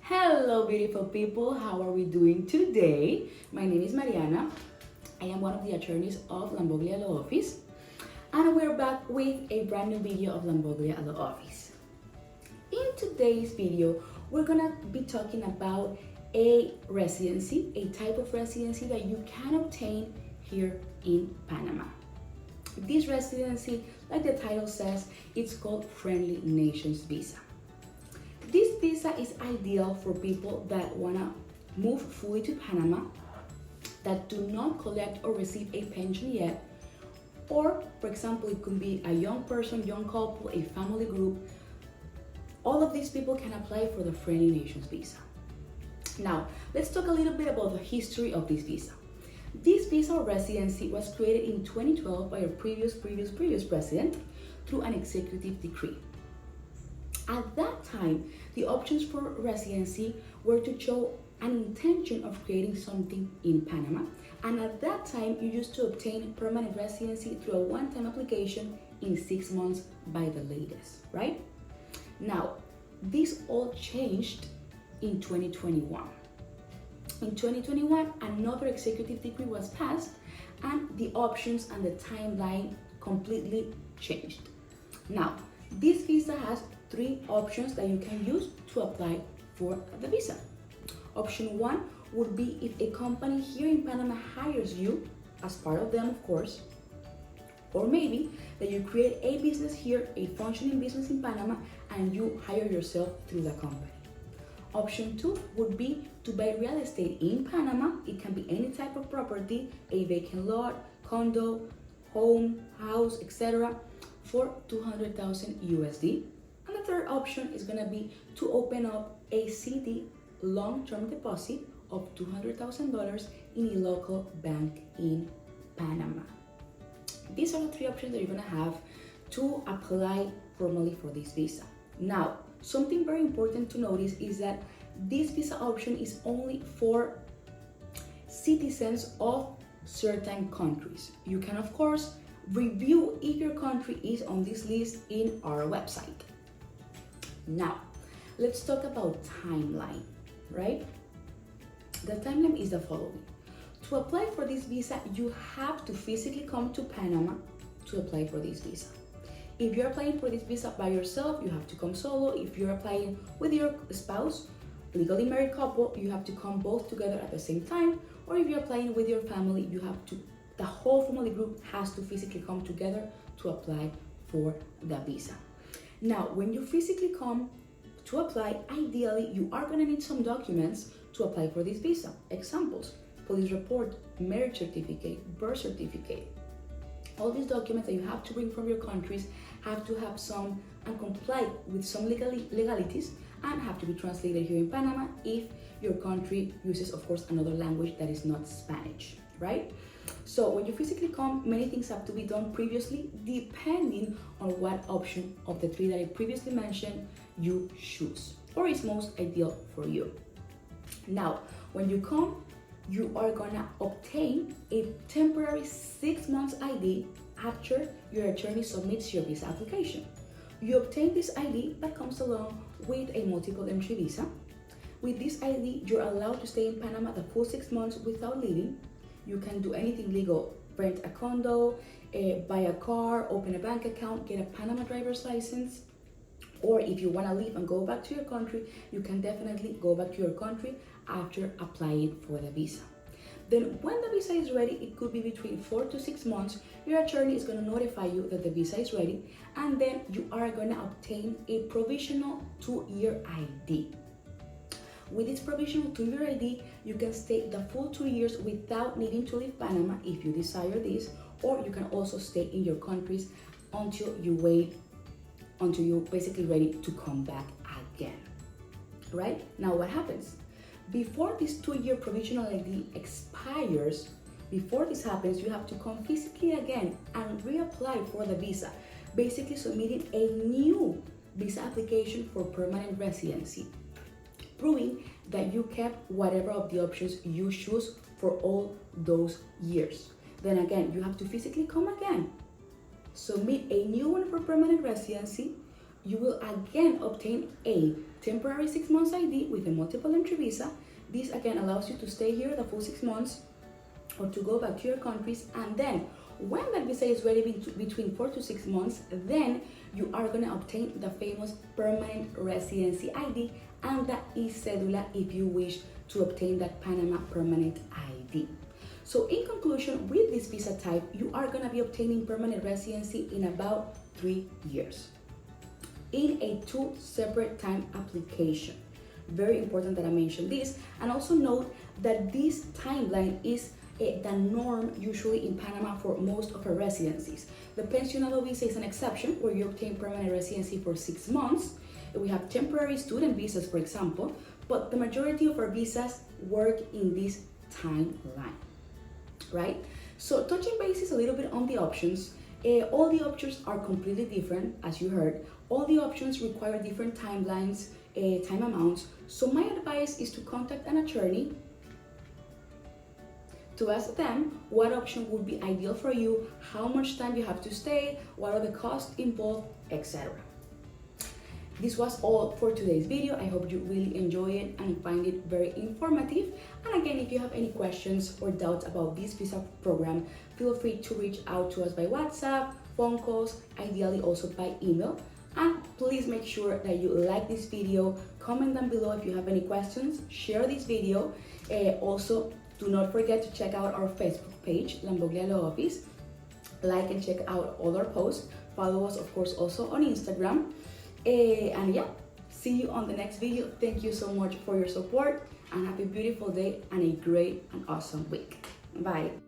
Hello, beautiful people. How are we doing today? My name is Mariana. I am one of the attorneys of Lamboglia Law Office, and we're back with a brand new video of Lamboglia Law Office. In today's video, we're gonna be talking about a residency, a type of residency that you can obtain here in Panama. This residency, like the title says, it's called Friendly Nations Visa. This visa is ideal for people that wanna move fully to Panama, that do not collect or receive a pension yet, or for example, it could be a young person, young couple, a family group. All of these people can apply for the Friendly Nations visa. Now, let's talk a little bit about the history of this visa. This visa or residency was created in 2012 by a previous president through an executive decree. At that time, the options for residency were to show an intention of creating something in Panama, and at that time, you used to obtain permanent residency through a one-time application in 6 months by the latest, right? Now, this all changed in 2021. In 2021, another executive decree was passed, and the options and the timeline completely changed. Now, this visa has 3 options that you can use to apply for the visa. Option 1 would be if a company here in Panama hires you as part of them, of course, or maybe that you create a business here, a functioning business in Panama, and you hire yourself through the company. Option 2 would be to buy real estate in Panama. It can be any type of property, a vacant lot, condo, home, house, etc., for 200,000 USD. And the third option is going to be to open up a CD, long-term deposit of $200,000 in a local bank in Panama. These are the 3 options that you're going to have to apply formally for this visa. Now, something very important to notice is that this visa option is only for citizens of certain countries. You can, of course, review if your country is on this list in our website. Now, let's talk about timeline, right? The timeline is the following. To apply for this visa, you have to physically come to Panama to apply for this visa. If you're applying for this visa by yourself, you have to come solo. If you're applying with your spouse, legally married couple, you have to come both together at the same time. Or if you're applying with your family, the whole family group has to physically come together to apply for the visa. Now, when you physically come to apply, ideally, you are gonna need some documents to apply for this visa. Examples: police report, marriage certificate, birth certificate. All these documents that you have to bring from your countries have to have some and comply with some legalities and have to be translated here in Panama if your country uses, of course, another language that is not Spanish, right? So when you physically come, many things have to be done previously depending on what option of the 3 that I previously mentioned you choose or is most ideal for you. Now, when you come, you are gonna obtain a temporary 6 months ID after your attorney submits your visa application. You obtain this ID that comes along with a multiple entry visa. With this ID, you're allowed to stay in Panama the full 6 months without leaving. You can do anything legal: rent a condo, buy a car, open a bank account, get a Panama driver's license. Or if you want to leave and go back to your country, you can definitely go back to your country after applying for the visa. Then when the visa is ready, it could be between 4 to 6 months, your attorney is going to notify you that the visa is ready, and then you are going to obtain a provisional 2-year ID. With this provisional 2-year ID, you can stay the full 2 years without needing to leave Panama if you desire this, or you can also stay in your countries until you're basically ready to come back again, right? Now, what happens? Before this 2-year provisional ID expires, before this happens, you have to come physically again and reapply for the visa, basically submitting a new visa application for permanent residency, proving that you kept whatever of the options you choose for all those years. Then again, you have to physically come again, submit a new one for permanent residency. you will again obtain a temporary 6 months ID with a multiple entry visa. This again allows you to stay here the full 6 months or to go back to your countries, and then when that visa is ready between 4 to 6 months, then you are going to obtain the famous permanent residency ID and the e-cedula if you wish to obtain that Panama permanent ID. So in conclusion, with this visa type, you are going to be obtaining permanent residency in about 3 years in a 2 separate time application. Very important that I mention this, and also note that this timeline is the norm usually in Panama for most of our residencies. The pensionado visa is an exception where you obtain permanent residency for 6 months. We have temporary student visas, for example, but the majority of our visas work in this timeline, right? So touching bases a little bit on the options, all the options are completely different, as you heard. All the options require different timelines, time amounts. So my advice is to contact an attorney to ask them what option would be ideal for you, how much time you have to stay, what are the costs involved, etc. This was all for today's video. I hope you really enjoy it and find it very informative. And again, if you have any questions or doubts about this visa program, feel free to reach out to us by WhatsApp, phone calls, ideally also by email. And please make sure that you like this video, comment down below if you have any questions, share this video. Also, do not forget to check out our Facebook page, Lamboglia Law Office. Like and check out all our posts. Follow us, of course, also on Instagram. And yeah, see you on the next video. Thank you so much for your support, and have a beautiful day and a great and awesome week. Bye.